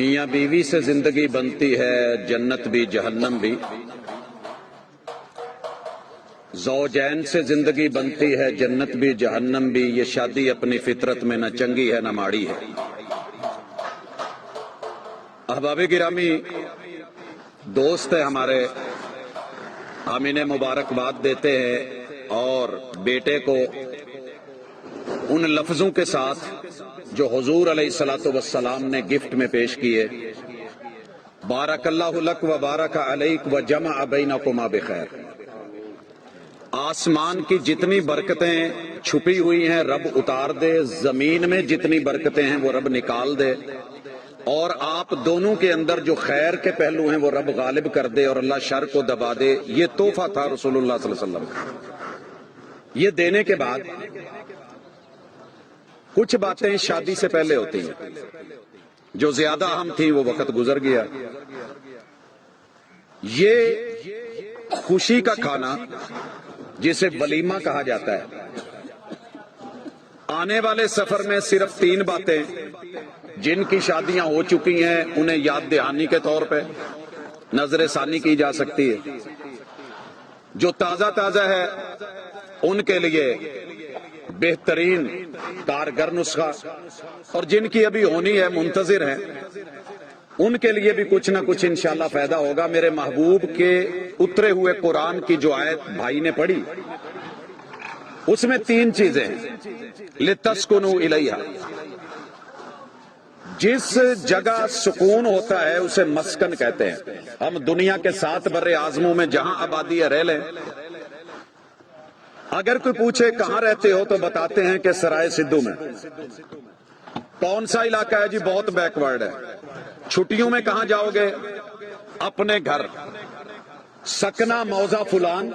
मियां बीवी से जिंदगी बनती है, जन्नत भी जहन्नम भी। ज़ौजैन से जिंदगी बनती है, जन्नत भी जहन्नम भी। ये शादी अपनी फितरत में न चंगी है न माड़ी है। अहबाब गिरामी, दोस्त है हमारे, हम इन्हें मुबारकबाद देते हैं और बेटे को उन लफ्जों के साथ जो हुजूर अलैहिस्सलातु वस्सलाम ने गिफ्ट में पेश किए, बारकल्लाहु लक व बारक अलैक व जमा बैनकुमा बिखैर। आसमान की जितनी बरकतें छुपी हुई हैं रब उतार दे, जमीन में जितनी बरकतें हैं वो रब निकाल दे, और आप दोनों के अंदर जो खैर के पहलू हैं वो रब गालिब कर दे और अल्लाह शर को दबा दे। ये तोहफा था रसूलुल्लाह सल्लल्लाहु अलैहि वसल्लम का। ये देने के बाद कुछ बातें शादी से पहले होती हैं जो ज्यादा अहम थी, वो वक्त गुजर गया। ये खुशी का खाना जिसे वलीमा कहा जाता है, आने वाले सफर में सिर्फ 3 बातें जिनकी शादियां हो चुकी हैं उन्हें याद दहानी के तौर पे नजर सानी की जा सकती है। जो ताजा ताजा है उनके लिए बेहतरीन कारगर नुस्खा, और जिनकी अभी होनी है मुंतजिर हैं उनके लिए भी कुछ ना कुछ इंशाअल्लाह फायदा होगा। मेरे महबूब के उतरे हुए कुरान की जो आयत भाई ने पढ़ी उसमें 3 चीजें हैं। लितस्कुनु इलैहा, जिस जगह सुकून होता है उसे मस्कन कहते हैं। हम दुनिया के 7 बर्रे आजमों में जहां आबादी है रह लें, अगर कोई पूछे कहां रहते हो तो बताते हैं कि सराय सिद्धू में। कौन सा इलाका है जी? बहुत बैकवर्ड है। छुट्टियों में कहां जाओगे? अपने घर। सकना मौजा फुलान,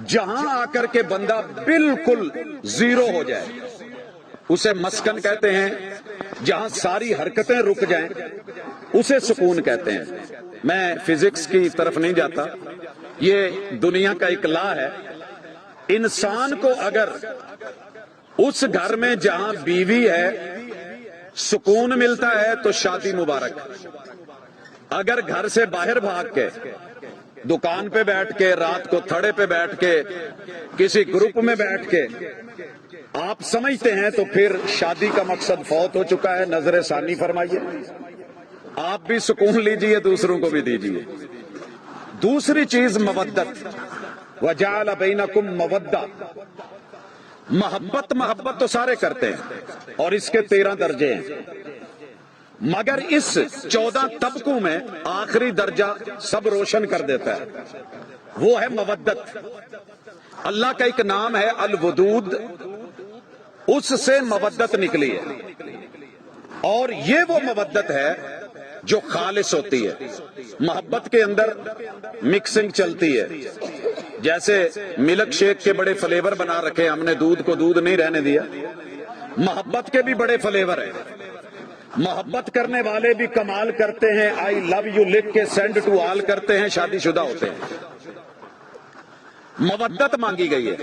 जहां आकर के बंदा बिल्कुल जीरो हो जाए उसे मस्कन कहते हैं। जहां सारी हरकतें रुक जाएं उसे सुकून कहते हैं। मैं फिजिक्स की तरफ नहीं जाता, ये दुनिया का एक लॉ है। इंसान को अगर उस घर में जहां बीवी है सुकून मिलता है तो शादी मुबारक। अगर घर से बाहर भाग के दुकान पे बैठ के, रात को थड़े पे बैठ के, किसी ग्रुप में बैठ के आप समझते हैं तो फिर शादी का मकसद फौत हो चुका है। नजर सानी फरमाइए, आप भी सुकून लीजिए, दूसरों को भी दीजिए। दूसरी चीज मवद्दत, वजाल बैनकुम मवद्दा। मोहब्बत तो सारे करते हैं और इसके 13 दर्जे हैं, मगर इस 14 तबकों में आखिरी दर्जा सब रोशन कर देता है, वो है मवद्दत। अल्लाह का एक नाम है अल वदूद, उससे मवद्दत निकली है। और ये वो मवद्दत है जो खालिस होती है। मोहब्बत के अंदर मिक्सिंग चलती है। जैसे मिल्क शेक के बड़े फ्लेवर बना रखे, हमने दूध को दूध नहीं रहने दिया। मोहब्बत के भी बड़े फ्लेवर हैं। मोहब्बत करने वाले भी कमाल करते हैं, आई लव यू लिख के सेंड टू ऑल करते हैं, शादीशुदा होते हैं। मवद्दत मांगी गई है।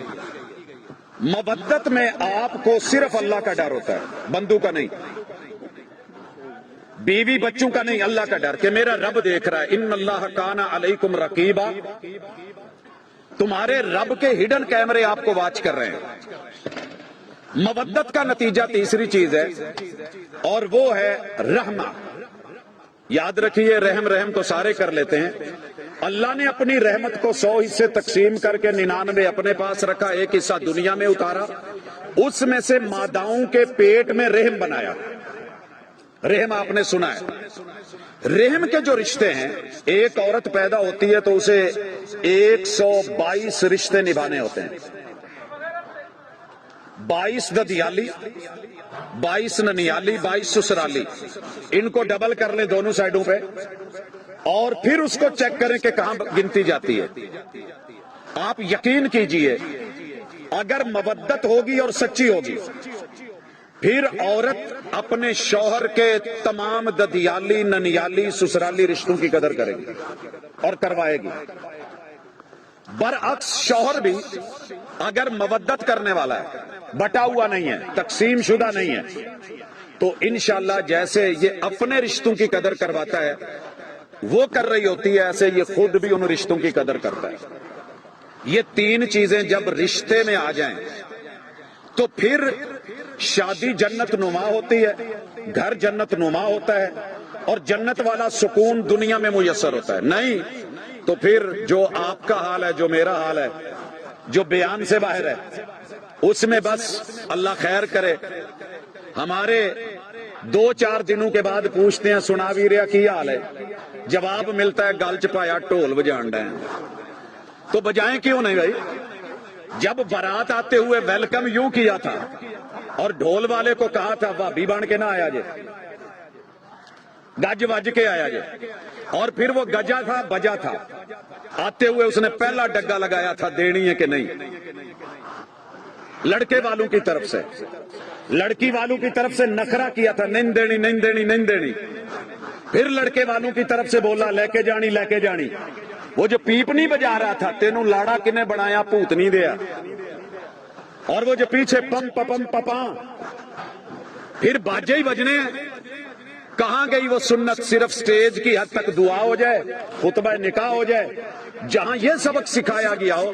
मवद्दत में आपको सिर्फ अल्लाह का डर होता है, बंदू का नहीं, बीवी बच्चों का नहीं, अल्लाह का डर कि मेरा रब देख रहा है। इन्नल्लाह काना अलैकुम रकीबा, तुम्हारे रब के हिडन कैमरे आपको वॉच कर रहे हैं। मवद्दत का नतीजा तीसरी चीज है और वो है रहमा। याद रखिए, रहम तो सारे कर लेते हैं। अल्लाह ने अपनी रहमत को 100 हिस्से तकसीम करके 99 अपने पास रखा, एक हिस्सा दुनिया में उतारा। उसमें से मादाओं के पेट में रहम बनाया। रहम आपने सुना है। रहम के जो रिश्ते हैं, एक औरत पैदा होती है तो उसे 122 रिश्ते निभाने होते हैं। 22 ददियाली, 22 ननियाली, 22 ससुराली, इनको डबल कर ले दोनों साइडों पे और फिर उसको चेक करें कि कहां गिनती जाती है। आप यकीन कीजिए, अगर मवद्दत होगी और सच्ची होगी फिर औरत अपने शौहर के तमाम ददियाली, ननियाली, ससुराली रिश्तों की कदर करेगी और करवाएगी। बरअक्स शौहर भी अगर मवद्दत करने वाला है, बटा हुआ नहीं है, तकसीम शुदा नहीं है, تو انشاءاللہ جیسے یہ اپنے رشتوں کی قدر کرواتا ہے وہ کر رہی ہوتی ہے، ایسے یہ خود بھی ان رشتوں کی قدر کرتا ہے۔ یہ تین چیزیں جب رشتے میں آ جائیں تو پھر شادی جنت نما ہوتی ہے، گھر جنت نما ہوتا ہے، اور جنت والا سکون دنیا میں میسر ہوتا ہے۔ نہیں تو پھر جو آپ کا حال ہے، جو میرا حال ہے، جو بیان سے باہر ہے، اس میں بس اللہ خیر کرے۔ ہمارے 2-4 دنوں کے بعد پوچھتے ہیں سنا بھی رہا کی حال ہے، جواب ملتا ہے گل چ پایا ڈھول بجان ڈے۔ تو بجائیں کیوں نہیں بھائی؟ جب بارات آتے ہوئے ویلکم یوں کیا تھا اور ڈھول والے کو کہا تھا بھابی بن کے نہ آیا جے، گج وج کے آیا جے، اور پھر وہ گجا تھا بجا تھا، آتے ہوئے اس نے پہلا ڈگا لگایا تھا دینی ہے کہ نہیں، لڑکے والوں کی طرف سے، لڑکی والوں کی طرف سے نخرا کیا تھا نہیں دینی نہیں دینی نہیں دینی، پھر لڑکے والوں کی طرف سے بولا لے کے جانی لے کے جانی۔ وہ جو پیپ نہیں بجا رہا تھا تینوں لاڑا کنے بنایا پوت نہیں دیا، اور وہ جو پیچھے پم پپم پپا، پھر باجے ہی بجنے ہیں۔ کہاں گئی وہ سنت؟ صرف سٹیج کی حد تک دعا ہو جائے، خطبہ نکاح ہو جائے، جہاں یہ سبق سکھایا گیا ہو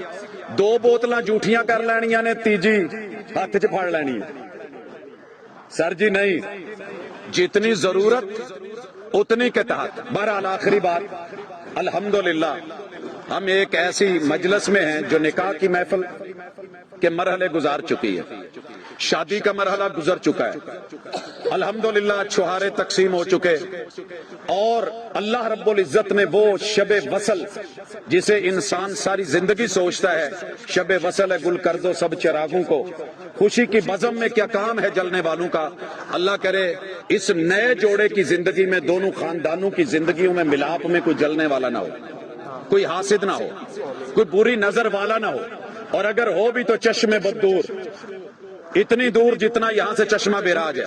2 بوتلاں جھوٹیاں کر لینیاں نے، تیجی ہاتھ چ پھڑ لینی ہے۔ سر جی نہیں، جتنی ضرورت اتنی کے تحت۔ بہرحال آخری بات، الحمدللہ ہم ایک ایسی مجلس میں ہیں جو نکاح کی محفل کے مرحلے گزار چکی ہے، شادی کا مرحلہ گزر چکا ہے، الحمدللہ چھہارے تقسیم ہو چکے، اور اللہ رب العزت نے وہ شب وصل جسے انسان ساری زندگی سوچتا ہے، شب وصل ہے گل کر دو سب چراغوں کو، خوشی کی بزم میں کیا کام ہے جلنے والوں کا۔ اللہ کرے اس نئے جوڑے کی زندگی میں، دونوں خاندانوں کی زندگیوں میں ملاپ میں کوئی جلنے والا نہ ہو، کوئی حاسد نہ ہو، کوئی بری نظر والا نہ ہو، اور اگر ہو بھی تو چشم بد دور، اتنی دور جتنا یہاں سے چشمہ بیراج ہے۔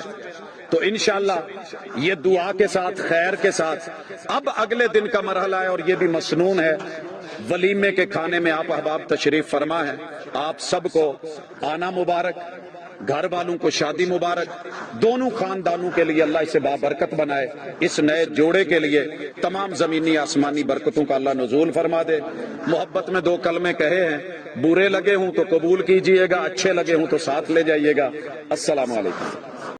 تو انشاءاللہ یہ دعا کے ساتھ، خیر کے ساتھ، اب اگلے دن کا مرحلہ ہے اور یہ بھی مسنون ہے، ولیمے کے کھانے میں آپ احباب تشریف فرما ہے۔ آپ سب کو آنا مبارک، گھر والوں کو شادی مبارک، دونوں خاندانوں کے لیے اللہ اسے بابرکت بنائے، اس نئے جوڑے کے لیے تمام زمینی آسمانی برکتوں کا اللہ نزول فرما دے۔ محبت میں 2 کلمے کہے ہیں، برے لگے ہوں تو قبول کیجئے گا، اچھے لگے ہوں تو ساتھ لے جائیے گا۔ السلام علیکم۔